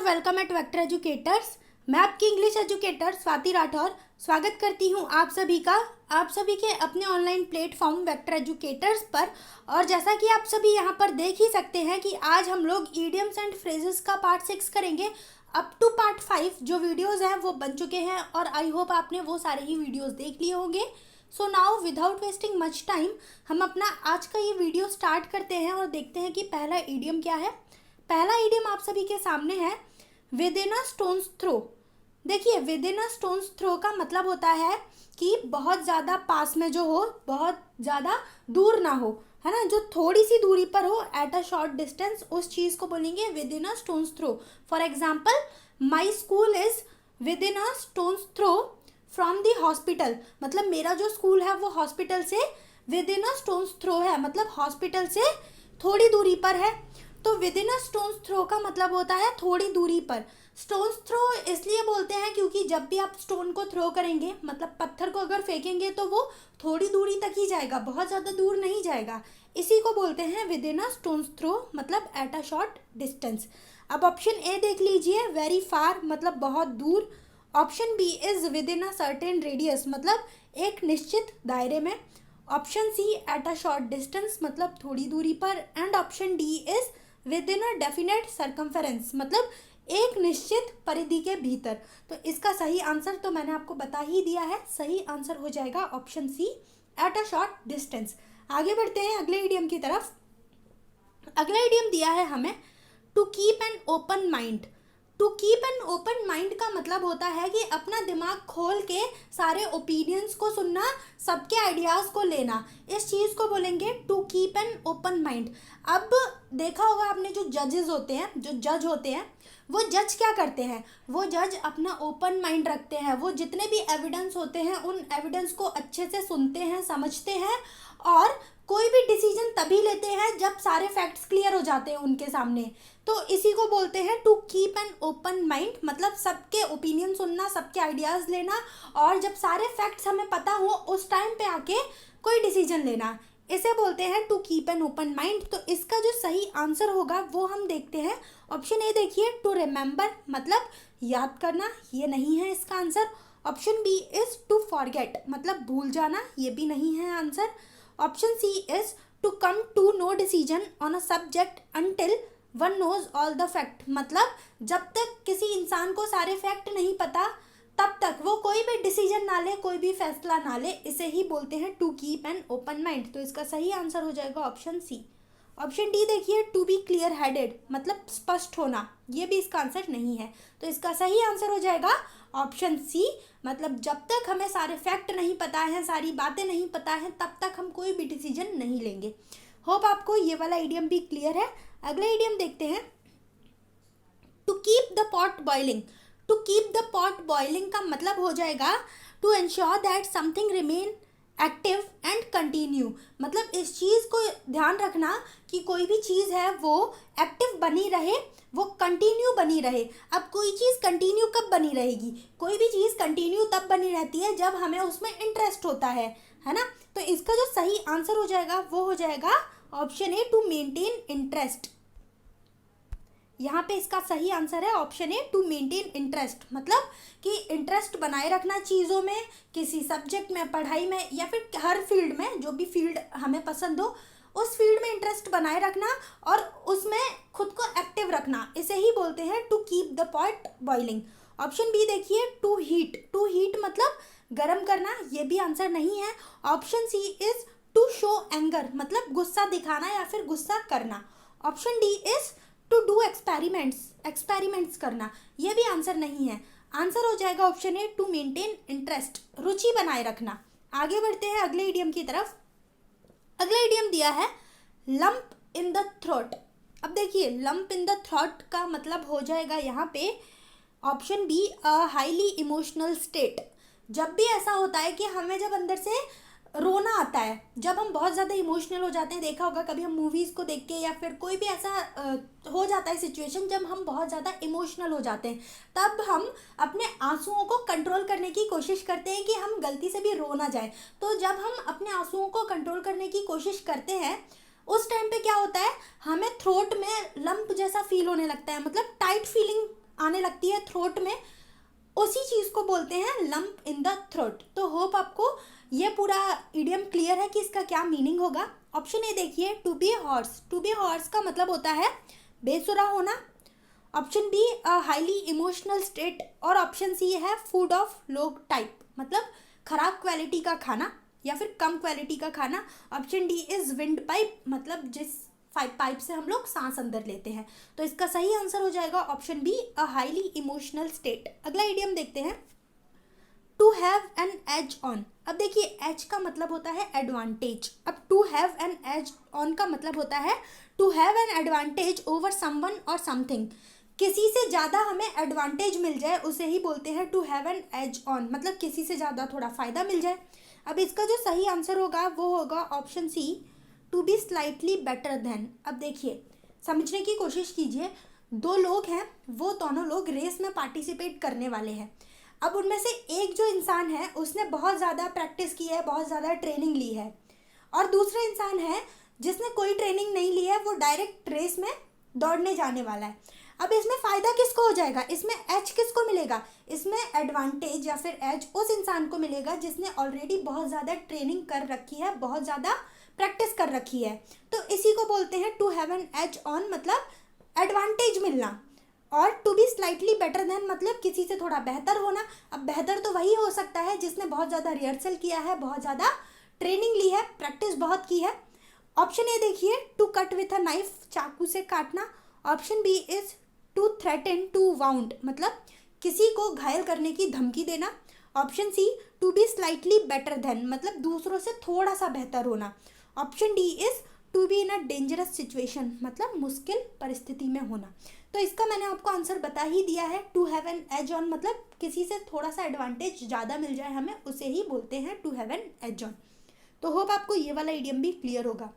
Welcome eight vector educators. मैं आपकी English educator Swati Rathore स्वागत करती हूं आप सभी के अपने ऑनलाइन प्लेटफॉर्म वेक्टर एजुकेटर्स पर। और जैसा कि आप सभी यहां पर देख ही सकते हैं कि आज हम लोग ईडियम्स एंड फ्रेजेस का पार्ट 6 करेंगे। अप टू पार्ट 5 जो वीडियोज़ हैं वो बन चुके हैं और आई होप आपने वो सारे ही वीडियोज़ देख लिए होंगे। So now without wasting much time हम अपना आज का ये वीडियो स्टार्ट करते हैं और देखते हैं कि पहला ईडियम क्या है। पहला ईडियम आप सभी के सामने है within a stone's throw. देखिए, within a stone's throw का मतलब होता है कि बहुत ज़्यादा पास में जो हो, बहुत ज़्यादा दूर ना हो, है ना, जो थोड़ी सी दूरी पर हो, एट अ शॉर्ट डिस्टेंस, उस चीज़ को बोलेंगे within a stone's throw. For example, my school is within a stone's throw from the hospital. मतलब मेरा जो स्कूल है वो हॉस्पिटल से within a stone's throw है, मतलब हॉस्पिटल से थोड़ी दूरी पर है। तो within a stone's throw का मतलब होता है थोड़ी दूरी पर। स्टोन्स थ्रो इसलिए बोलते हैं क्योंकि जब भी आप स्टोन को थ्रो करेंगे, मतलब पत्थर को अगर फेंकेंगे, तो वो थोड़ी दूरी तक ही जाएगा, बहुत ज़्यादा दूर नहीं जाएगा। इसी को बोलते हैं within a stone's throw, मतलब एट अ शॉर्ट डिस्टेंस। अब ऑप्शन ए देख लीजिए, वेरी फार मतलब बहुत दूर। Option B is within a certain radius, मतलब एक निश्चित दायरे में। Option C at a short distance, मतलब थोड़ी दूरी पर। And option D is within a definite circumference, मतलब एक निश्चित परिधि के भीतर। तो इसका सही आंसर तो मैंने आपको बता ही दिया है, सही आंसर हो जाएगा option C, at a short distance. आगे बढ़ते हैं अगले इडियम की तरफ। अगला इडियम दिया है हमें to keep an open mind. To keep an open mind का मतलब होता है कि अपना दिमाग खोल के सारे ओपिनियंस को सुनना, सबके आइडियाज़ को लेना, इस चीज़ को बोलेंगे to keep an open mind. अब देखा होगा आपने, जो जजेस होते हैं, जो जज होते हैं, वो जज क्या करते हैं, वो जज अपना ओपन माइंड रखते हैं। वो जितने भी एविडेंस होते हैं उन एविडेंस को अच्छे से सुनते हैं, समझते हैं, और कोई भी डिसीजन तभी लेते हैं जब सारे फैक्ट्स क्लियर हो जाते हैं उनके सामने। तो इसी को बोलते हैं to keep an open mind, मतलब सबके ओपिनियन सुनना, सबके आइडियाज़ लेना, और जब सारे फैक्ट्स हमें पता हो उस टाइम पे आके कोई डिसीजन लेना, इसे बोलते हैं to keep an open mind. तो इसका जो सही आंसर होगा वो हम देखते हैं। ऑप्शन ए देखिए, टू रिमेंबर मतलब याद करना, ये नहीं है इसका answer. Option B is to forget मतलब भूल जाना, ये भी नहीं है answer. Option C is to come to no decision on a subject until one knows all the fact, मतलब जब तक किसी इंसान को सारे फैक्ट नहीं पता तब तक वो कोई भी डिसीजन ना ले, कोई भी फैसला ना ले, इसे ही बोलते हैं to keep an open mind. तो इसका सही आंसर हो जाएगा ऑप्शन सी। ऑप्शन डी देखिए, टू बी क्लियर हेडेड मतलब स्पष्ट होना, ये भी इसका आंसर नहीं है। तो इसका सही आंसर हो जाएगा ऑप्शन सी, मतलब जब तक हमें सारे फैक्ट नहीं पता है, सारी बातें नहीं पता है, तब तक हम कोई भी डिसीजन नहीं लेंगे। होप आपको ये वाला इडियम भी क्लियर है। अगला इडियम देखते हैं, to keep the pot boiling. To keep the pot boiling का मतलब हो जाएगा to ensure that something remain active and continue, मतलब इस चीज़ को ध्यान रखना कि कोई भी चीज़ है वो एक्टिव बनी रहे, वो कंटिन्यू बनी रहे। अब कोई चीज़ कंटिन्यू कब बनी रहेगी, कोई भी चीज़ कंटिन्यू तब बनी रहती है जब हमें उसमें इंटरेस्ट होता है ना। तो इसका जो सही आंसर हो जाएगा वो हो जाएगा option A, to maintain interest. यहाँ पे इसका सही आंसर है option A, to maintain interest, मतलब कि इंटरेस्ट बनाए रखना चीज़ों में, किसी सब्जेक्ट में, पढ़ाई में, या फिर हर फील्ड में, जो भी फील्ड हमें पसंद हो उस फील्ड में इंटरेस्ट बनाए रखना और उसमें खुद को एक्टिव रखना, इसे ही बोलते हैं to keep the pot boiling. Option B देखिए, टू हीट। टू हीट मतलब गर्म करना, ये भी आंसर नहीं है। Option C is to show anger, मतलब गुस्सा दिखाना या फिर गुस्सा करना। Option D is to do experiments करना, ये भी आंसर नहीं है। आंसर हो जाएगा option A, to maintain interest, रुचि बनाए रखना। आगे बढ़ते हैं अगले इडियम की तरफ। अगला इडियम दिया है लंप इन द थ्रोट। अब देखिए, लंप इन द थ्रोट का मतलब हो जाएगा यहाँ पे option B, a highly emotional state. जब भी ऐसा होता है कि हमें जब अंदर से रोना आता है, जब हम बहुत ज़्यादा इमोशनल हो जाते हैं, देखा होगा कभी हम मूवीज़ को देख के, या फिर कोई भी ऐसा हो जाता है सिचुएशन जब हम बहुत ज़्यादा इमोशनल हो जाते हैं, तब हम अपने आंसुओं को कंट्रोल करने की कोशिश करते हैं कि हम गलती से भी रो ना जाए। तो जब हम अपने आंसुओं को कंट्रोल करने की कोशिश करते हैं उस टाइम पे क्या होता है, हमें थ्रोट में लंप जैसा फील होने लगता है, मतलब टाइट फीलिंग आने लगती है थ्रोट में, उसी चीज़ को बोलते हैं लंप इन द थ्रोट। तो होप आपको ये पूरा इडियम क्लियर है कि इसका क्या मीनिंग होगा। ऑप्शन ए देखिए, to be hoarse. To be hoarse का मतलब होता है बेसुरा होना। Option B a highly emotional state, और ऑप्शन सी है फूड ऑफ लो टाइप, मतलब खराब क्वालिटी का खाना या फिर कम क्वालिटी का खाना। Option D is wind pipe, मतलब जिस पाइप से हम लोग सांस अंदर लेते हैं। तो इसका सही आंसर हो जाएगा option B a highly emotional state. अगला इडियम देखते हैं, to have an edge on. अब देखिए एज का मतलब होता है एडवांटेज, अब to have an edge on का मतलब होता है to have an advantage over someone और समथिंग। किसी से ज़्यादा हमें एडवांटेज मिल जाए उसे ही बोलते हैं to have an edge on, मतलब किसी से ज़्यादा थोड़ा फ़ायदा मिल जाए। अब इसका जो सही आंसर होगा वो होगा option C, to be slightly better than. अब देखिए समझने की कोशिश कीजिए, दो लोग हैं, वो दोनों लोग रेस में पार्टिसिपेट करने वाले हैं। अब उनमें से एक जो इंसान है उसने बहुत ज़्यादा प्रैक्टिस की है, बहुत ज़्यादा ट्रेनिंग ली है, और दूसरा इंसान है जिसने कोई ट्रेनिंग नहीं ली है, वो डायरेक्ट रेस में दौड़ने जाने वाला है। अब इसमें फ़ायदा किसको हो जाएगा, इसमें एज किसको मिलेगा, इसमें एडवांटेज या फिर एज उस इंसान को मिलेगा जिसने ऑलरेडी बहुत ज़्यादा ट्रेनिंग कर रखी है, बहुत ज़्यादा प्रैक्टिस कर रखी है। तो इसी को बोलते हैं to have an edge on, मतलब एडवांटेज मिलना। और to be slightly better than मतलब किसी से थोड़ा बेहतर होना। अब बेहतर तो वही हो सकता है जिसने बहुत ज़्यादा रिहर्सल किया है, बहुत ज़्यादा ट्रेनिंग ली है, प्रैक्टिस बहुत की है। ऑप्शन ए देखिए, to cut with a knife, चाकू से काटना। Option B is to threaten to wound, मतलब किसी को घायल करने की धमकी देना। Option C, to be slightly better than, मतलब दूसरों से थोड़ा सा बेहतर होना। Option D is to be in a dangerous situation, मतलब मुश्किल परिस्थिति में होना। तो इसका मैंने आपको आंसर बता ही दिया है, to have an edge on मतलब किसी से थोड़ा सा एडवांटेज ज़्यादा मिल जाए हमें, उसे ही बोलते हैं to have an edge on. तो होप आपको ये वाला इडियम भी क्लियर होगा।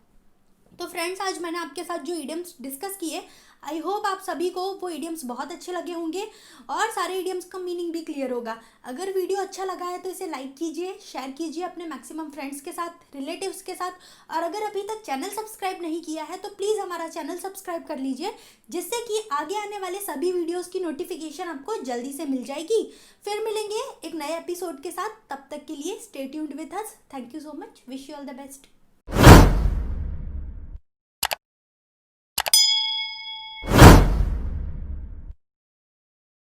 तो फ्रेंड्स आज मैंने आपके साथ जो इडियम्स डिस्कस किए, आई होप आप सभी को वो इडियम्स बहुत अच्छे लगे होंगे और सारे इडियम्स का मीनिंग भी क्लियर होगा। अगर वीडियो अच्छा लगा है तो इसे लाइक कीजिए, शेयर कीजिए अपने मैक्सिमम फ्रेंड्स के साथ, रिलेटिव्स के साथ, और अगर अभी तक चैनल सब्सक्राइब नहीं किया है तो प्लीज़ हमारा चैनल सब्सक्राइब कर लीजिए, जिससे कि आगे आने वाले सभी वीडियोज़ की नोटिफिकेशन आपको जल्दी से मिल जाएगी। फिर मिलेंगे एक नए एपिसोड के साथ, तब तक के लिए stay tuned with us. Thank you so much, wish you all the best.